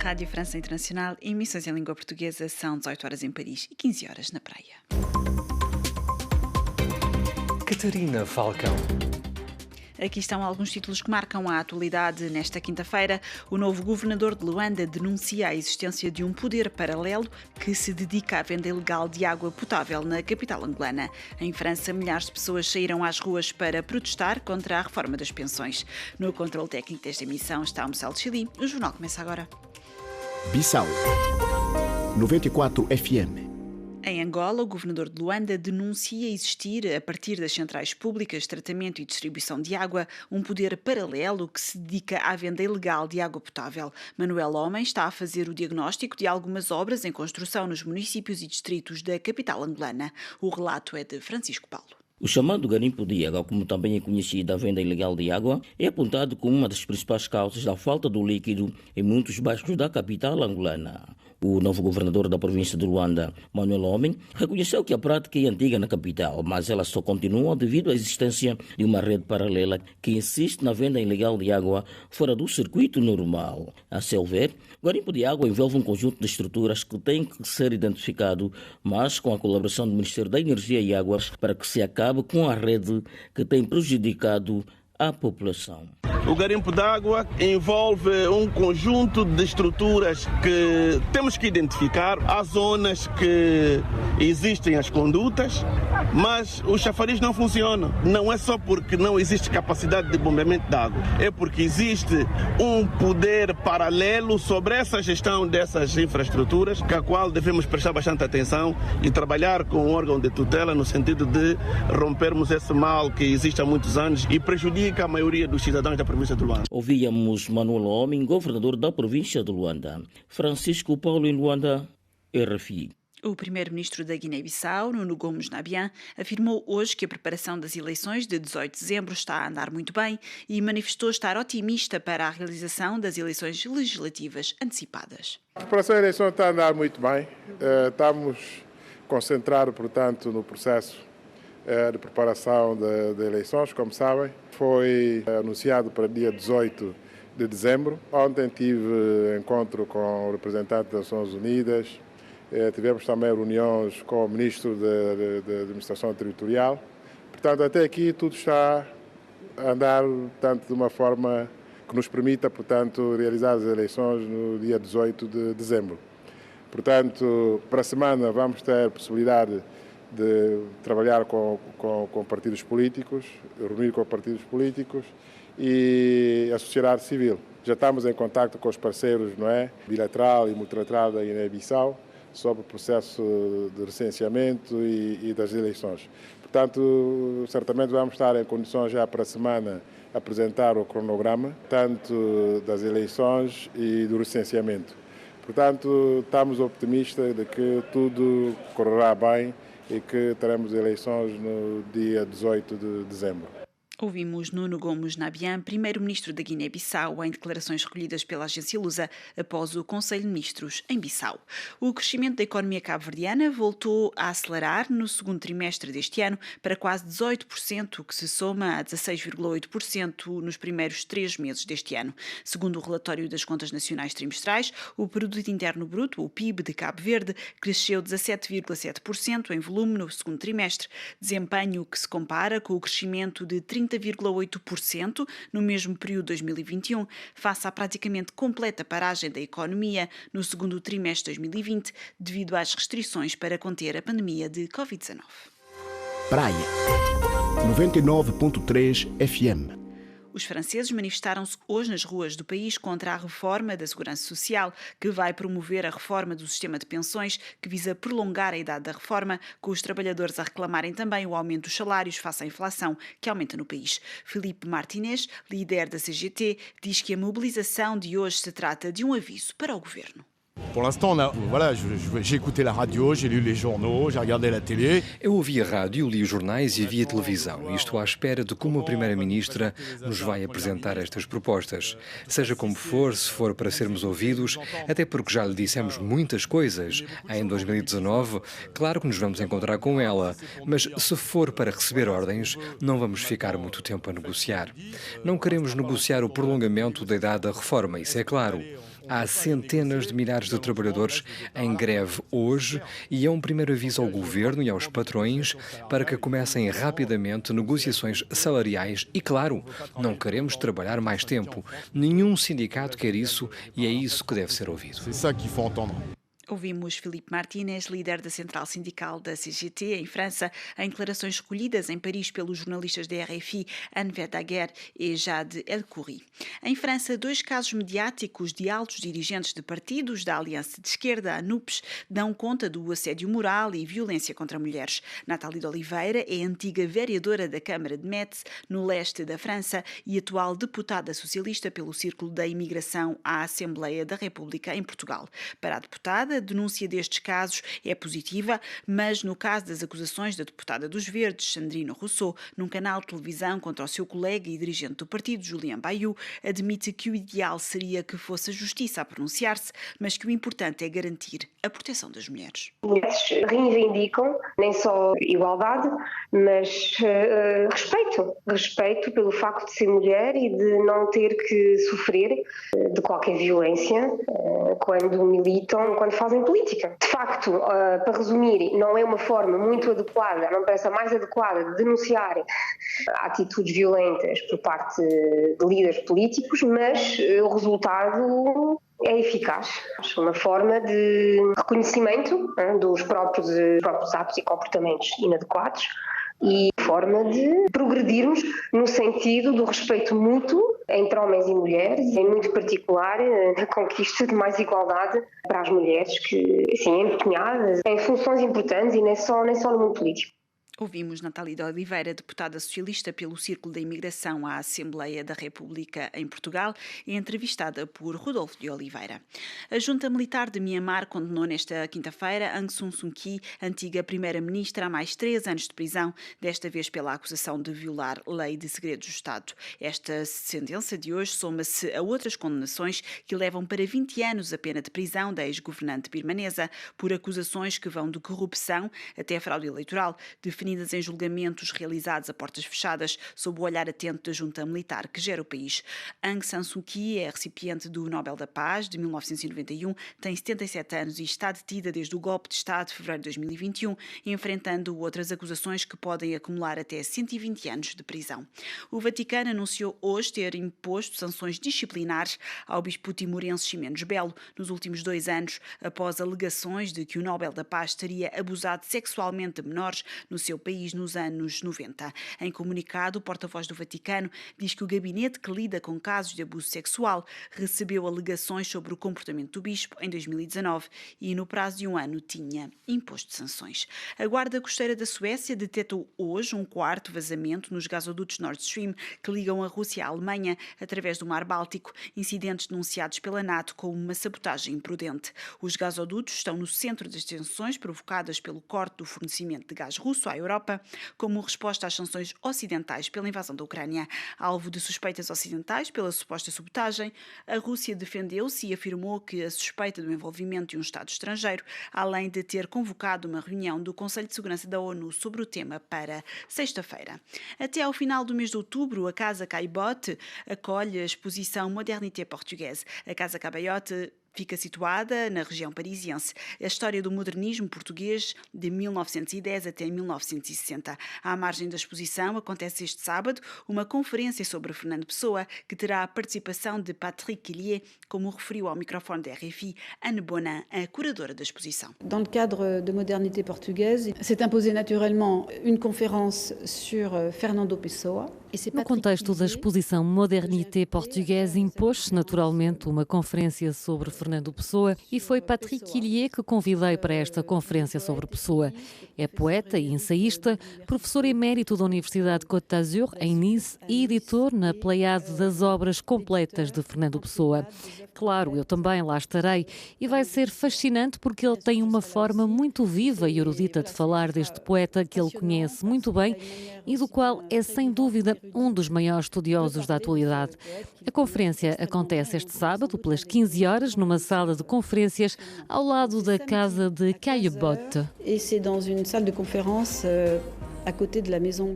Rádio França Internacional, emissões em língua portuguesa, são 18 horas em Paris e 15 horas na praia. Catarina Falcão. Aqui estão alguns títulos que marcam a atualidade nesta quinta-feira. O novo governador de Luanda denuncia a existência de um poder paralelo que se dedica à venda ilegal de água potável na capital angolana. Em França, milhares de pessoas saíram às ruas para protestar contra a reforma das pensões. No controle técnico desta emissão está o Moçal de Chile. O jornal começa agora. Bissau 94 FM. Em Angola, o governador de Luanda denuncia existir, a partir das centrais públicas de tratamento e distribuição de água, um poder paralelo que se dedica à venda ilegal de água potável. Manuel Homem está a fazer o diagnóstico de algumas obras em construção nos municípios e distritos da capital angolana. O relato é de Francisco Paulo. O chamado garimpo de água, como também é conhecida a venda ilegal de água, é apontado como uma das principais causas da falta do líquido em muitos bairros da capital angolana. O novo governador da província de Luanda, Manuel Homem, reconheceu que a prática é antiga na capital, mas ela só continua devido à existência de uma rede paralela que insiste na venda ilegal de água fora do circuito normal. A seu ver, o garimpo de água envolve um conjunto de estruturas que tem que ser identificado, mas com a colaboração do Ministério da Energia e Águas para que se acabe com a rede que tem prejudicado a população. O garimpo d'água envolve um conjunto de estruturas que temos que identificar. Há zonas que existem as condutas, mas o chafariz não funciona. Não é só porque não existe capacidade de bombeamento de água, é porque existe um poder paralelo sobre essa gestão dessas infraestruturas, com a qual devemos prestar bastante atenção e trabalhar com o órgão de tutela no sentido de rompermos esse mal que existe há muitos anos e prejudica a maioria dos cidadãos da província de Luanda. Ouvíamos Manuel Homem, governador da província de Luanda. Francisco Paulo em Luanda, RFI. O primeiro-ministro da Guiné-Bissau, Nuno Gomes Nabian, afirmou hoje que a preparação das eleições de 18 de dezembro está a andar muito bem e manifestou estar otimista para a realização das eleições legislativas antecipadas. A preparação da eleição está a andar muito bem. Estamos concentrados, portanto, no processo de preparação de eleições, como sabem. Foi anunciado para dia 18 de dezembro. Ontem tive encontro com o representante das Nações Unidas. Tivemos também reuniões com o Ministro da Administração Territorial. Portanto, até aqui tudo está a andar, portanto, de uma forma que nos permita, portanto, realizar as eleições no dia 18 de dezembro. Portanto, para a semana vamos ter a possibilidade de trabalhar com partidos políticos, reunir com partidos políticos e a sociedade civil. Já estamos em contacto com os parceiros, bilateral e multilateral da Guiné-Bissau, sobre o processo de recenseamento e das eleições. Portanto, certamente vamos estar em condições já para a semana apresentar o cronograma, tanto das eleições e do recenseamento. Portanto, estamos optimistas de que tudo correrá bem e que teremos eleições no dia 18 de dezembro. Ouvimos Nuno Gomes Nabian, primeiro-ministro da Guiné-Bissau, em declarações recolhidas pela agência Lusa após o Conselho de Ministros em Bissau. O crescimento da economia cabo-verdiana voltou a acelerar no segundo trimestre deste ano para quase 18%, o que se soma a 16,8% nos primeiros 3 meses deste ano. Segundo o relatório das Contas Nacionais Trimestrais, o Produto Interno Bruto, o PIB de Cabo Verde, cresceu 17,7% em volume no segundo trimestre, desempenho que se compara com o crescimento de 30,8% no mesmo período de 2021, face à praticamente completa paragem da economia no segundo trimestre de 2020, devido às restrições para conter a pandemia de Covid-19. Praia 99.3 FM. Os franceses manifestaram-se hoje nas ruas do país contra a reforma da Segurança Social, que vai promover a reforma do sistema de pensões, que visa prolongar a idade da reforma, com os trabalhadores a reclamarem também o aumento dos salários face à inflação que aumenta no país. Filipe Martinez, líder da CGT, diz que a mobilização de hoje se trata de um aviso para o governo. Pour l'instant, j'ai écouté la radio, j'ai lu les journaux, j'ai regardé la télé. Eu ouvi a rádio, li os jornais e vi a televisão e estou à espera de como a Primeira-Ministra nos vai apresentar estas propostas. Seja como for, se for para sermos ouvidos, até porque já lhe dissemos muitas coisas. Em 2019, claro que nos vamos encontrar com ela, mas se for para receber ordens, não vamos ficar muito tempo a negociar. Não queremos negociar o prolongamento da idade da reforma, isso é claro. Há centenas de milhares de trabalhadores em greve hoje e é um primeiro aviso ao governo e aos patrões para que comecem rapidamente negociações salariais e, claro, não queremos trabalhar mais tempo. Nenhum sindicato quer isso e é isso que deve ser ouvido. C'est ça qu'il faut entendre. Ouvimos Filipe Martínez, líder da Central Sindical da CGT, em França, em declarações recolhidas em Paris pelos jornalistas da RFI Anne Verdaguer e Jade El-Khoury. Em França, 2 casos mediáticos de altos dirigentes de partidos da Aliança de Esquerda, a NUPES, dão conta do assédio moral e violência contra mulheres. Nathalie de Oliveira é antiga vereadora da Câmara de Metz, no leste da França, e atual deputada socialista pelo Círculo da Imigração à Assembleia da República em Portugal. Para a deputada, a denúncia destes casos é positiva, mas no caso das acusações da deputada dos Verdes, Sandrine Rousseau, num canal de televisão contra o seu colega e dirigente do partido, Julien Bayou, admite que o ideal seria que fosse a justiça a pronunciar-se, mas que o importante é garantir a proteção das mulheres. Mulheres reivindicam nem só igualdade, mas respeito pelo facto de ser mulher e de não ter que sofrer de qualquer violência quando militam, quando fazem política. De facto, para resumir, não é uma forma muito adequada, não parece a mais adequada de denunciar atitudes violentas por parte de líderes políticos, mas o resultado é eficaz. Uma forma de reconhecimento dos próprios atos e comportamentos inadequados e forma de progredirmos no sentido do respeito mútuo entre homens e mulheres, e em muito particular na conquista de mais igualdade para as mulheres que, assim, empenhadas em funções importantes e nem só no mundo político. Ouvimos Nathalie de Oliveira, deputada socialista pelo Círculo da Imigração à Assembleia da República em Portugal, e entrevistada por Rodolfo de Oliveira. A Junta Militar de Mianmar condenou nesta quinta-feira Aung San Suu Kyi, antiga primeira-ministra, a mais 3 anos de prisão, desta vez pela acusação de violar lei de segredos do Estado. Esta sentença de hoje soma-se a outras condenações que levam para 20 anos a pena de prisão da ex-governante birmanesa por acusações que vão de corrupção até fraude eleitoral, definidas em julgamentos realizados a portas fechadas sob o olhar atento da junta militar que gera o país. Aung San Suu Kyi é recipiente do Nobel da Paz de 1991, tem 77 anos e está detida desde o golpe de Estado de fevereiro de 2021, enfrentando outras acusações que podem acumular até 120 anos de prisão. O Vaticano anunciou hoje ter imposto sanções disciplinares ao bispo timorense Ximenes Belo nos últimos 2 anos, após alegações de que o Nobel da Paz teria abusado sexualmente de menores no seu país nos anos 90. Em comunicado, o porta-voz do Vaticano diz que o gabinete que lida com casos de abuso sexual recebeu alegações sobre o comportamento do bispo em 2019 e, no prazo de 1 ano, tinha imposto sanções. A Guarda Costeira da Suécia detectou hoje um 4º vazamento nos gasodutos Nord Stream que ligam a Rússia à Alemanha através do Mar Báltico, incidentes denunciados pela NATO como uma sabotagem imprudente. Os gasodutos estão no centro das tensões provocadas pelo corte do fornecimento de gás russo à Europa, como resposta às sanções ocidentais pela invasão da Ucrânia. Alvo de suspeitas ocidentais pela suposta sabotagem, a Rússia defendeu-se e afirmou que a suspeita do envolvimento de um Estado estrangeiro, além de ter convocado uma reunião do Conselho de Segurança da ONU sobre o tema para sexta-feira. Até ao final do mês de outubro, a Casa Caillebotte acolhe a exposição Modernité Portugaise. A Casa Caillebotte fica situada na região parisiense. A história do modernismo português de 1910 até 1960. À margem da exposição acontece este sábado uma conferência sobre Fernando Pessoa, que terá a participação de Patrick Quillier, como referiu ao microfone da RFI Anne Bonin, a curadora da exposição. Dans le cadre de Modernité Portugaise, s'est imposé naturellement une conférence sur Fernando Pessoa. No contexto da exposição Modernité Portugaise, impôs-se naturalmente uma conferência sobre Fernando Pessoa e foi Patrick Quillier que convidei para esta conferência sobre Pessoa. É poeta e ensaísta, professor emérito da Universidade de Côte d'Azur, em Nice, e editor na Pleiade das obras completas de Fernando Pessoa. Claro, eu também lá estarei e vai ser fascinante porque ele tem uma forma muito viva e erudita de falar deste poeta que ele conhece muito bem e do qual é, sem dúvida, um dos maiores estudiosos da atualidade. A conferência acontece este sábado, pelas 15 horas, numa sala de conferências ao lado da Casa de Caillebotte. Et c'est dans une salle de conférence à côté de la maison